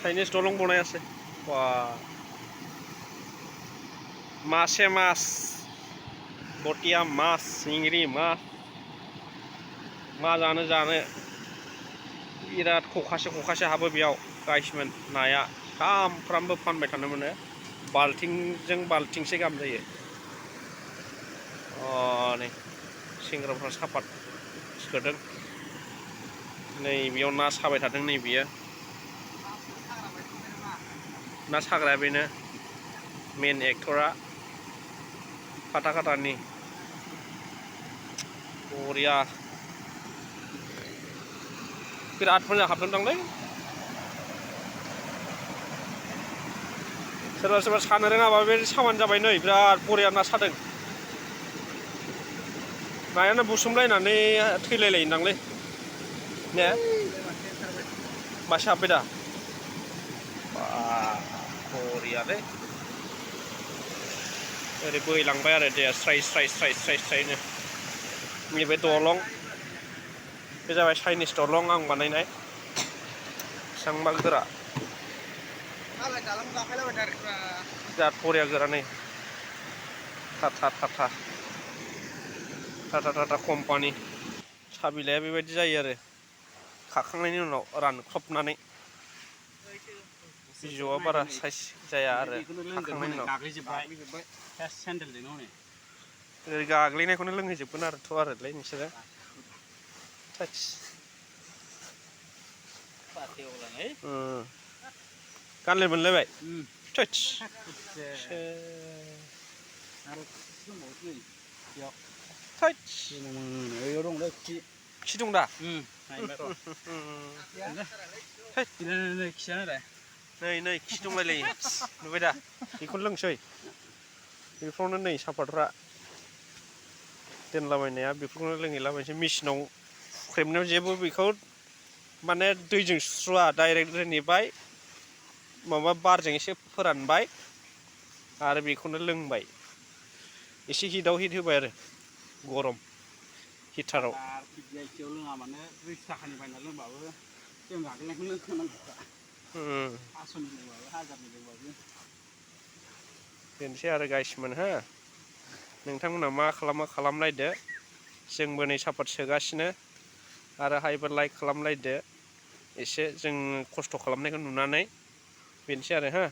Chinese দলং বনাই আছে বা মাছে মাছ बटिया माछ सिंगि माछ मा जानो बिराद खखासे हाबो बेयाव गाइसमोन नाया सामफ्रामबो फानबाय थानो मोनो बाल्थिंजों बाल्थिंसे गाहाम जायो नै सेंग्राफ्रा सापात सोदों नै बेयाव ना साबाय थादों नै बियो ना साग्राया बेनो मेन एक्टरा खाथा-खाथानि बरिया बिराद मोजां हाबदोंदांलै सोरबा सानो रोङाबा बे सामान जाबाय नै बिराद बरिया ना सादों नायानो बुसोमलायनानै थैलायलायोदांलै ने मासे हाबबाय दा बरियालै ओरै बोहैलांबाय आरो दैया स्राय-स्रायनो नैबे दलं बे जाबाय चाइनिस दलं आं बानायनाय बेसेबांबा गोरा बिराद बरिया गोरा नै टाटा कम्पानि साबिलाया बेबायदि जायो आरो खाखांनायनि उनाव रानख्रबनानै बिजौआ बारा साइज जाया आरो खाखांनायनि उनाव ओरै गाग्लिनायखौनो लोंहैजोबगोन आरोलै नोंसोरो गानलाय मोनलायबाय खि दं दा नै खि दंलायलायो नुबाय दा बेखौनो लोंसै बेफ्रावनो नै सापातफ्रा दोनलाबायनाया बेफोरखौनो लोंहैलाबायनोसै मेचिनाव हुख्रेबनायाव जेबो बेखौ माने दैजों सुस्रुआ डाइरेक्ट दोनहैबाय माबा बारजों एसे फोरानबाय आरो बेखौनो लोंबाय एसे हिट होबाय आरो गरम हिटाराव बेनोसै आरो गाइसमोन हो नोंथांमोना मा खालामो खालामलायदो जोंबो नै सापात सोगासिनो आरो हायोबा लाइक खालामलायदो एसे जों खस्थ' खालामनायखौ नुनानै बेनोसै आरो हो